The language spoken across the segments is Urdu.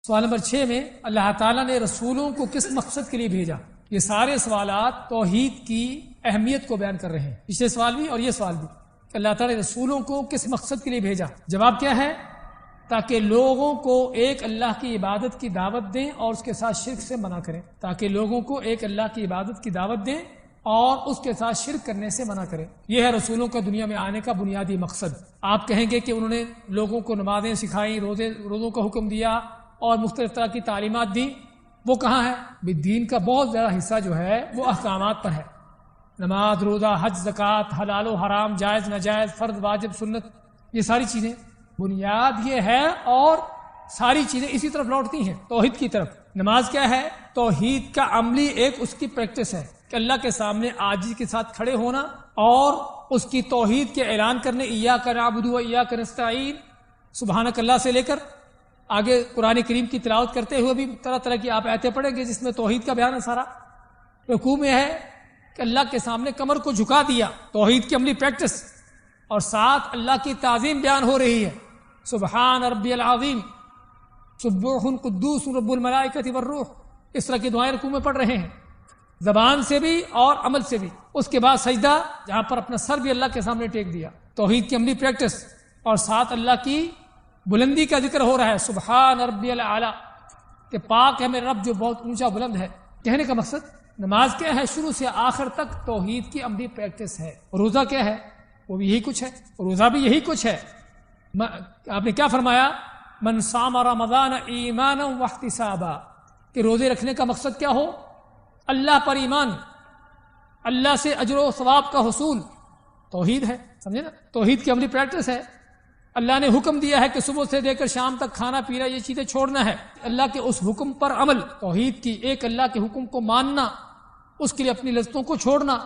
سوال نمبر 6 میں اللہ تعالیٰ نے رسولوں کو کس مقصد کے لیے بھیجا؟ یہ سارے سوالات توحید کی اہمیت کو بیان کر رہے ہیں، پچھلے سوال بھی اور یہ سوال بھی۔ اللہ تعالیٰ نے رسولوں کو کس مقصد کے لیے بھیجا؟ جواب کیا ہے؟ تاکہ لوگوں کو ایک اللہ کی عبادت کی دعوت دیں اور اس کے ساتھ شرک سے منع کریں، تاکہ لوگوں کو ایک اللہ کی عبادت کی دعوت دیں اور اس کے ساتھ شرک کرنے سے منع کریں۔ یہ ہے رسولوں کا دنیا میں آنے کا بنیادی مقصد۔ آپ کہیں گے کہ انہوں نے لوگوں کو نمازیں سکھائیں، روزوں کا حکم دیا اور مختلف طرح کی تعلیمات دی، وہ کہاں ہے؟ دین کا بہت زیادہ حصہ جو ہے وہ احکامات پر ہے، نماز، روزہ، حج، زکوٰۃ، حلال و حرام، جائز ناجائز، فرض واجب سنت، یہ ساری چیزیں بنیاد یہ ہے، اور ساری چیزیں اسی طرف لوٹتی ہیں، توحید کی طرف۔ نماز کیا ہے؟ توحید کا عملی ایک اس کی پریکٹس ہے کہ اللہ کے سامنے عاجزی کے ساتھ کھڑے ہونا اور اس کی توحید کے اعلان کرنے، ایاک نعبد و ایاک نستعین، سبحانک اللہ سے لے کر آگے قرآن کریم کی تلاوت کرتے ہوئے بھی طرح طرح کی آپ آیتیں پڑھیں گے جس میں توحید کا بیان ہے سارا۔ رکوع میں ہے کہ اللہ کے سامنے کمر کو جھکا دیا، توحید کی عملی پریکٹس، اور ساتھ اللہ کی تعظیم بیان ہو رہی ہے، سبحان ربی العظیم، سبوح قدوس رب الملائکۃ والروح، اس طرح کی دعائیں رکوع میں پڑھ رہے ہیں، زبان سے بھی اور عمل سے بھی۔ اس کے بعد سجدہ، جہاں پر اپنا سر بھی اللہ کے سامنے ٹیک دیا، توحید کی عملی پریکٹس، اور ساتھ اللہ کی بلندی کا ذکر ہو رہا ہے، سبحان ربی الاعلی، کہ پاک ہے میرا رب جو بہت اونچا بلند ہے۔ کہنے کا مقصد نماز کیا ہے؟ شروع سے آخر تک توحید کی عملی پریکٹس ہے۔ روزہ کیا ہے؟ وہ بھی یہی کچھ ہے، روزہ بھی یہی کچھ ہے۔ آپ نے کیا فرمایا؟ من صام رمضان ایمانا واحتسابا، کہ روزے رکھنے کا مقصد کیا ہو؟ اللہ پر ایمان، اللہ سے اجر و ثواب کا حصول، توحید ہے، سمجھے نا؟ توحید کی عملی پریکٹس ہے۔ اللہ نے حکم دیا ہے کہ صبح سے لے کر شام تک کھانا پینا یہ چیزیں چھوڑنا ہے، اللہ کے اس حکم پر عمل، توحید کی، ایک اللہ کے حکم کو ماننا، اس کے لیے اپنی لذتوں کو چھوڑنا،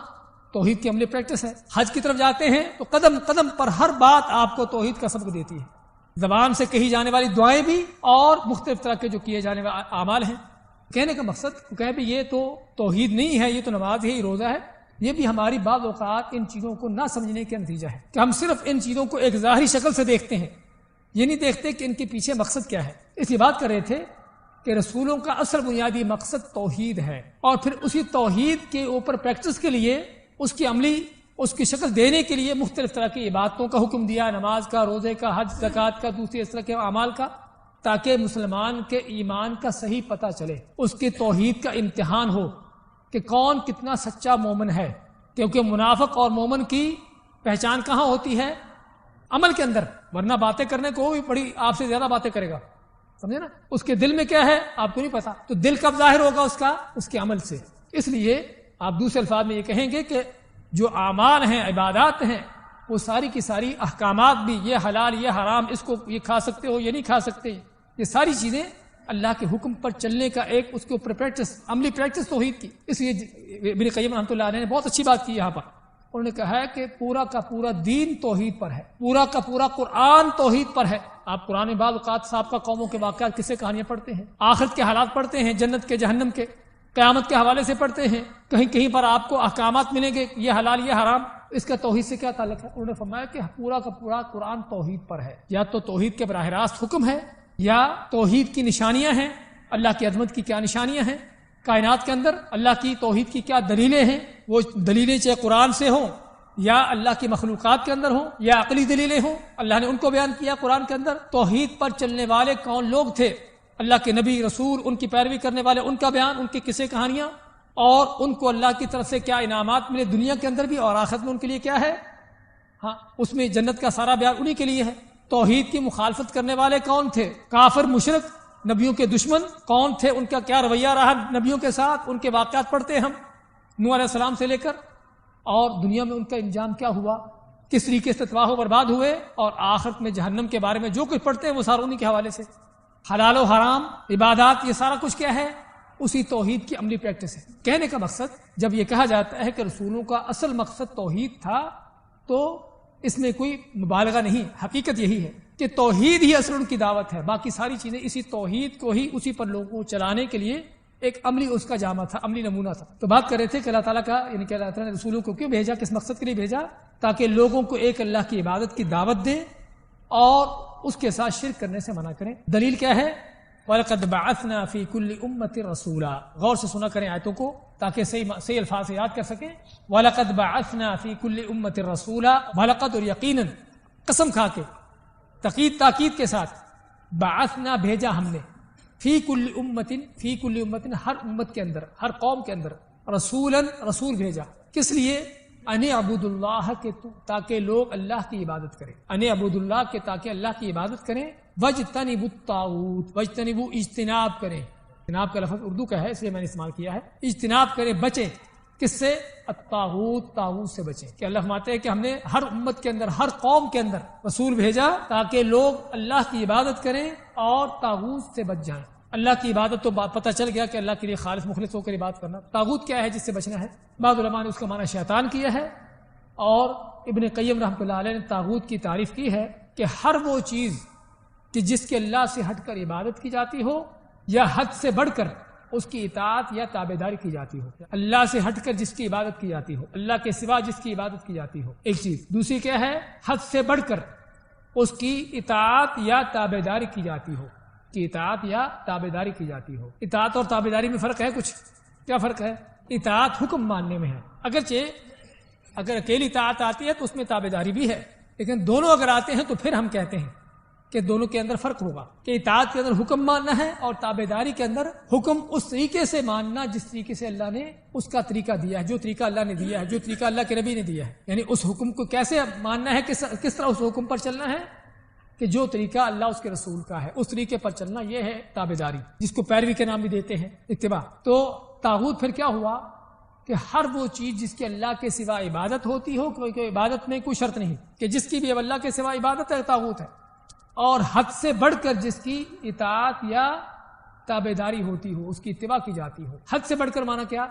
توحید کی عملی پریکٹس ہے۔ حج کی طرف جاتے ہیں تو قدم قدم پر ہر بات آپ کو توحید کا سبق دیتی ہے، زبان سے کہی جانے والی دعائیں بھی اور مختلف طرح کے جو کیے جانے والے اعمال ہیں۔ کہنے کا مقصد کہ یہ تو توحید نہیں ہے، یہ تو نماز ہے، یہ روزہ ہے، یہ بھی ہماری بعض اوقات ان چیزوں کو نہ سمجھنے کا نتیجہ ہے کہ ہم صرف ان چیزوں کو ایک ظاہری شکل سے دیکھتے ہیں، یہ نہیں دیکھتے کہ ان کے پیچھے مقصد کیا ہے۔ اس لیے بات کر رہے تھے کہ رسولوں کا اصل بنیادی مقصد توحید ہے، اور پھر اسی توحید کے اوپر پریکٹس کے لیے، اس کی عملی، اس کی شکل دینے کے لیے مختلف طرح کی عبادتوں کا حکم دیا، نماز کا، روزے کا، حج، زکوٰۃ کا، دوسری اس طرح کے اعمال کا، تاکہ مسلمان کے ایمان کا صحیح پتہ چلے، اس کی توحید کا امتحان ہو کہ کون کتنا سچا مومن ہے، کیونکہ منافق اور مومن کی پہچان کہاں ہوتی ہے؟ عمل کے اندر، ورنہ باتیں کرنے کو بھی بڑی آپ سے زیادہ باتیں کرے گا، سمجھے نا؟ اس کے دل میں کیا ہے آپ کو نہیں پتا، تو دل کب ظاہر ہوگا اس کا؟ اس کے عمل سے۔ اس لیے آپ دوسرے الفاظ میں یہ کہیں گے کہ جو اعمال ہیں، عبادات ہیں، وہ ساری کی ساری احکامات بھی، یہ حلال یہ حرام، اس کو یہ کھا سکتے ہو یہ نہیں کھا سکتے، یہ ساری چیزیں اللہ کے حکم پر چلنے کا ایک اس کے اوپر پریکٹس، عملی پریکٹس توحید کی۔ اس لیے ابن قیم رحمۃ اللہ علیہ نے بہت اچھی بات کی یہاں پر، انہوں نے کہا ہے کہ پورا کا پورا دین توحید پر ہے، پورا کا پورا قرآن توحید پر ہے۔ آپ قرآن میں بعض اوقات سابقہ قوموں کے واقعات، قصے کہانیاں پڑھتے ہیں، آخرت کے حالات پڑھتے ہیں، جنت کے، جہنم کے، قیامت کے حوالے سے پڑھتے ہیں، کہیں کہیں پر آپ کو احکامات ملیں گے، یہ حلال یہ حرام، اس کا توحید سے کیا تعلق ہے؟ انہوں نے فرمایا کہ پورا کا پورا قرآن توحید پر ہے، یا تو توحید کے براہ راست حکم ہے، یا توحید کی نشانیاں ہیں، اللہ کی عظمت کی کیا نشانیاں ہیں کائنات کے اندر، اللہ کی توحید کی کیا دلیلیں ہیں، وہ دلیلیں چاہے قرآن سے ہوں یا اللہ کی مخلوقات کے اندر ہوں یا عقلی دلیلیں ہوں، اللہ نے ان کو بیان کیا قرآن کے اندر۔ توحید پر چلنے والے کون لوگ تھے، اللہ کے نبی، رسول، ان کی پیروی کرنے والے، ان کا بیان، ان کے قصے کہانیاں، اور ان کو اللہ کی طرف سے کیا انعامات ملے دنیا کے اندر بھی اور آخرت میں ان کے لیے کیا ہے، ہاں اس میں جنت کا سارا بیان انہی کے لیے ہے۔ توحید کی مخالفت کرنے والے کون تھے؟ کافر، مشرک، نبیوں کے دشمن کون تھے، ان کا کیا رویہ رہا نبیوں کے ساتھ، ان کے واقعات پڑھتے ہیں ہم، نوح علیہ السلام سے لے کر، اور دنیا میں ان کا انجام کیا ہوا، کس طریقے سے تباہ و برباد ہوئے، اور آخرت میں جہنم کے بارے میں جو کچھ پڑھتے ہیں وہ سارا انہی کے حوالے سے۔ حلال و حرام، عبادات، یہ سارا کچھ کیا ہے؟ اسی توحید کی عملی پریکٹس ہے۔ کہنے کا مقصد جب یہ کہا جاتا ہے کہ رسولوں کا اصل مقصد توحید تھا، تو اس میں کوئی مبالغہ نہیں، حقیقت یہی ہے کہ توحید ہی اصل ان کی دعوت ہے، باقی ساری چیزیں اسی توحید کو ہی، اسی پر لوگوں کو چلانے کے لیے ایک عملی اس کا جامہ تھا، عملی نمونہ تھا۔ تو بات کر رہے تھے کہ اللہ تعالیٰ کا، یعنی کہ اللہ تعالیٰ نے رسولوں کو کیوں بھیجا، کس مقصد کے لیے بھیجا؟ تاکہ لوگوں کو ایک اللہ کی عبادت کی دعوت دیں اور اس کے ساتھ شرک کرنے سے منع کریں۔ دلیل کیا ہے؟ وَلَقَدْ بَعَثْنَا فِي كُلِّ أُمَّةٍ رَسُولًا، غور سے سنا کریں آیتوں کو تاکہ صحیح الفاظ سے یاد کر سکیں. وَلَقَدْ بَعَثْنَا فِي كُلِّ أُمَّةٍ رَسُولًا، وَلَقَدْ اور یقیناً، قسم کھا کے، تاکید کے ساتھ، بعثنا بھیجا ہم نے، فی کل امت ہر امت کے اندر، ہر قوم کے اندر، رسول بھیجا. کس لیے؟ ان اعبدوا اللہ کے، تاکہ لوگ اللہ کی عبادت کریں. ان اعبدوا اللہ کے، تاکہ اللہ کی عبادت کریں. واجتنبوا الطاغوت، واجتنبوا اجتناب کریں. اجتناب کا لفظ اردو کا ہے اس لیے میں نے استعمال کیا ہے. اجتناب کریں، بچیں. کس سے؟ طاغوت سے بچیں. کہ اللہ فرماتے ہیں کہ ہم نے ہر امت کے اندر، ہر قوم کے اندر رسول بھیجا تاکہ لوگ اللہ کی عبادت کریں اور طاغوت سے بچ جائیں. اللہ کی عبادت تو پتہ چل گیا کہ اللہ کے لیے خالص مخلص ہو کر عبادت کرنا. طاغوت کیا ہے جس سے بچنا ہے؟ بعض علماء نے اس کا معنی شیطان کیا ہے، اور ابن قیم رحمۃ اللہ علیہ نے طاغوت کی تعریف کی ہے کہ ہر وہ چیز کہ جس کے اللہ سے ہٹ کر عبادت کی جاتی ہو یا حد سے بڑھ کر اس کی اطاعت یا تابعداری کی جاتی ہو. اللہ سے ہٹ کر جس کی عبادت کی جاتی ہو، اللہ کے سوا جس کی عبادت کی جاتی ہو، ایک چیز. دوسری کیا ہے؟ حد سے بڑھ کر اس کی اطاعت یا تابعداری کی جاتی ہو، کی اطاعت یا تابعداری کی جاتی ہو. اطاعت اور تابعداری میں فرق ہے کچھ؟ کیا فرق ہے؟ اطاعت حکم ماننے میں ہے، اگرچہ اگر اکیلی اطاعت آتی ہے تو اس میں تابعداری بھی ہے، لیکن دونوں اگر آتے ہیں تو پھر ہم کہتے ہیں کہ دونوں کے اندر فرق ہوگا. کہ اطاعت کے اندر حکم ماننا ہے اور تابعداری کے اندر حکم اس طریقے سے ماننا جس طریقے سے اللہ نے اس کا طریقہ دیا ہے، جو طریقہ اللہ نے دیا ہے، جو طریقہ اللہ کے نبی نے دیا ہے. یعنی اس حکم کو کیسے ماننا ہے، کس طرح اس حکم پر چلنا ہے کہ جو طریقہ اللہ اس کے رسول کا ہے اس طریقے پر چلنا، یہ ہے تابعداری، جس کو پیروی کے نام بھی دیتے ہیں، اتباع. تو طاغوت پھر کیا ہوا کہ ہر وہ چیز جس کے اللہ کے سوا عبادت ہوتی ہو، کوئی عبادت میں کوئی شرط نہیں کہ جس کی بھی اب اللہ کے سوا عبادت ہے طاغوت ہے، اور حد سے بڑھ کر جس کی اطاعت یا تابعداری ہوتی ہو، اس کی اتباع کی جاتی ہو. حد سے بڑھ کر مانا کیا؟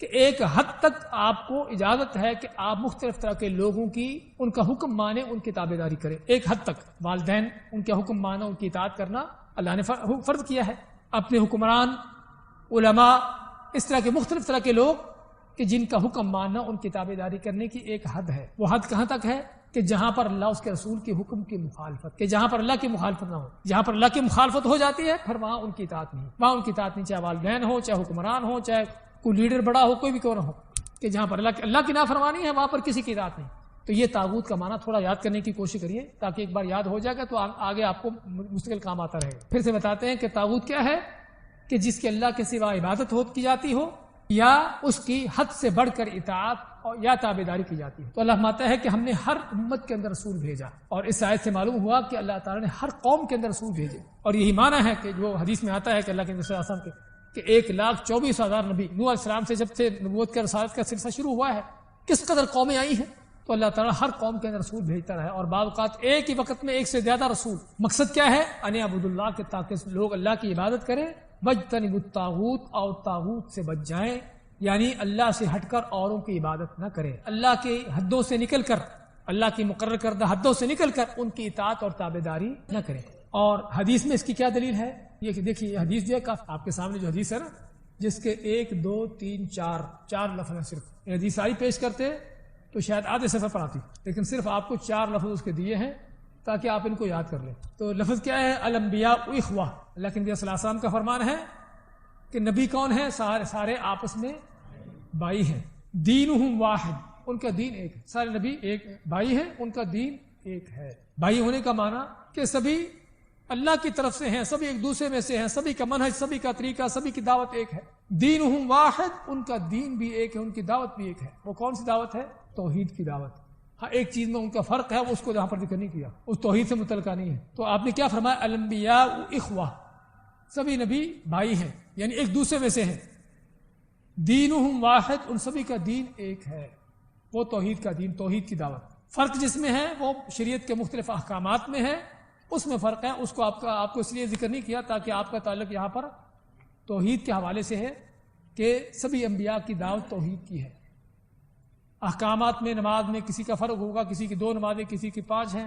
کہ ایک حد تک آپ کو اجازت ہے کہ آپ مختلف طرح کے لوگوں کی، ان کا حکم مانیں، ان کی تابعداری کریں. ایک حد تک والدین، ان کے حکم مانا، ان کی اطاعت کرنا اللہ نے فرض کیا ہے. اپنے حکمران، علماء، اس طرح کے مختلف طرح کے لوگ کہ جن کا حکم ماننا، ان کی تابعداری کرنے کی ایک حد ہے. وہ حد کہاں تک ہے؟ کہ جہاں پر اللہ اس کے رسول کے حکم کی مخالفت، کہ جہاں پر اللہ کی مخالفت نہ ہو. جہاں پر اللہ کی مخالفت ہو جاتی ہے پھر وہاں ان کی اطاعت نہیں، وہاں ان کی اطاعت نہیں، چاہے والدین ہو، چاہے حکمران ہو، چاہے کوئی لیڈر بڑا ہو، کوئی بھی کیوں نہ ہو. کہ جہاں پر اللہ کی نافرمانی ہے وہاں پر کسی کی اطاعت نہیں. تو یہ طاغوت کا معنی تھوڑا یاد کرنے کی کوشش کریے تاکہ ایک بار یاد ہو جائے گا تو آگے آپ کو مستقل کام آتا رہے گا. پھر سے بتاتے ہیں کہ طاغوت کیا ہے؟ کہ جس کے اللہ کے سوا عبادت کی جاتی ہو یا اس کی حد سے بڑھ کر اطاعت یا تابعداری کی جاتی ہے. تو اللہ فرماتا ہے کہ ہم نے ہر امت کے اندر رسول بھیجا، اور اس آیت سے معلوم ہوا کہ اللہ تعالیٰ نے ہر قوم کے اندر رسول بھیجے. اور یہی معنی ہے کہ جو حدیث میں آتا ہے کہ اللہ کے نبی صلی اللہ علیہ وسلم کہ 1,24,000 نبی، نوح علیہ السلام سے جب سے نبوت کا رسالت کا سلسلہ شروع ہوا ہے، کس قدر قومیں آئی ہیں. تو اللہ تعالیٰ ہر قوم کے اندر رسول بھیجتا رہا ہے، اور بعض اوقات ایک ہی وقت میں ایک سے زیادہ رسول. مقصد کیا ہے؟ ان اعبدوا اللہ، کے تاکہ لوگ اللہ کی عبادت کریں. واجتنبوا الطاغوت، اور طاغوت سے بچ جائیں، یعنی اللہ سے ہٹ کر اوروں کی عبادت نہ کریں، اللہ کی حدوں سے نکل کر، اللہ کی مقرر کردہ حدوں سے نکل کر ان کی اطاعت اور تابعداری نہ کریں. اور حدیث میں اس کی کیا دلیل ہے؟ یہ کہ دیکھیے حدیث جو ہے آپ کے سامنے جو حدیث ہے نا، جس کے 1 2 3 4 لفظ ہیں. صرف یہ حدیث ساری پیش کرتے تو شاید آدھے سفر پر آتی، لیکن صرف آپ کو 4 لفظ اس کے دیے ہیں تاکہ آپ ان کو یاد کر لیں. تو لفظ کیا ہے؟ الانبیاء اخوہ. اللہ کے نبی صلی اللہ علیہ وسلم کا فرمان ہے کہ نبی کون ہے؟ سارے آپس میں بھائی ہیں. دینہم واحد، ان کا دین ایک ہے. سارے نبی ایک بھائی ہیں، ان کا دین ایک ہے. بھائی ہونے کا معنی کہ سبھی اللہ کی طرف سے ہیں، سبھی ایک دوسرے میں سے ہیں، سبھی کا منہج، سبھی کا طریقہ، سبھی کی دعوت ایک ہے. دینہم واحد، ان کا دین بھی ایک ہے، ان کی دعوت بھی ایک ہے. وہ کون سی دعوت ہے؟ توحید کی دعوت. ہاں ایک چیز میں ان کا فرق ہے، وہ اس کو یہاں پر ذکر نہیں کیا، اس توحید سے متعلقہ نہیں ہے. تو آپ نے کیا فرمایا؟ الانبیاء اخوہ، سبھی نبی بھائی ہیں، یعنی ایک دوسرے میں سے ہیں. دینہم واحد، ان سبھی کا دین ایک ہے، وہ توحید کا دین، توحید کی دعوت. فرق جس میں ہے وہ شریعت کے مختلف احکامات میں ہے، اس میں فرق ہے. اس کو آپ کو اس لیے ذکر نہیں کیا تاکہ آپ کا تعلق یہاں پر توحید کے حوالے سے ہے کہ سبھی انبیاء کی دعوت توحید کی ہے. احکامات میں، نماز میں کسی کا فرق ہوگا، کسی کی 2 نمازیں، کسی کی 5 ہیں،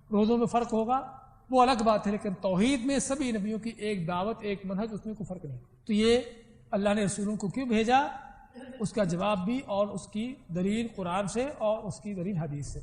روزوں میں فرق ہوگا، وہ الگ بات ہے، لیکن توحید میں سبھی نبیوں کی ایک دعوت، ایک منہج، اس میں کوئی فرق نہیں. تو یہ اللہ نے رسولوں کو کیوں بھیجا، اس کا جواب بھی اور اس کی دلیل قرآن سے اور اس کی دلیل حدیث سے.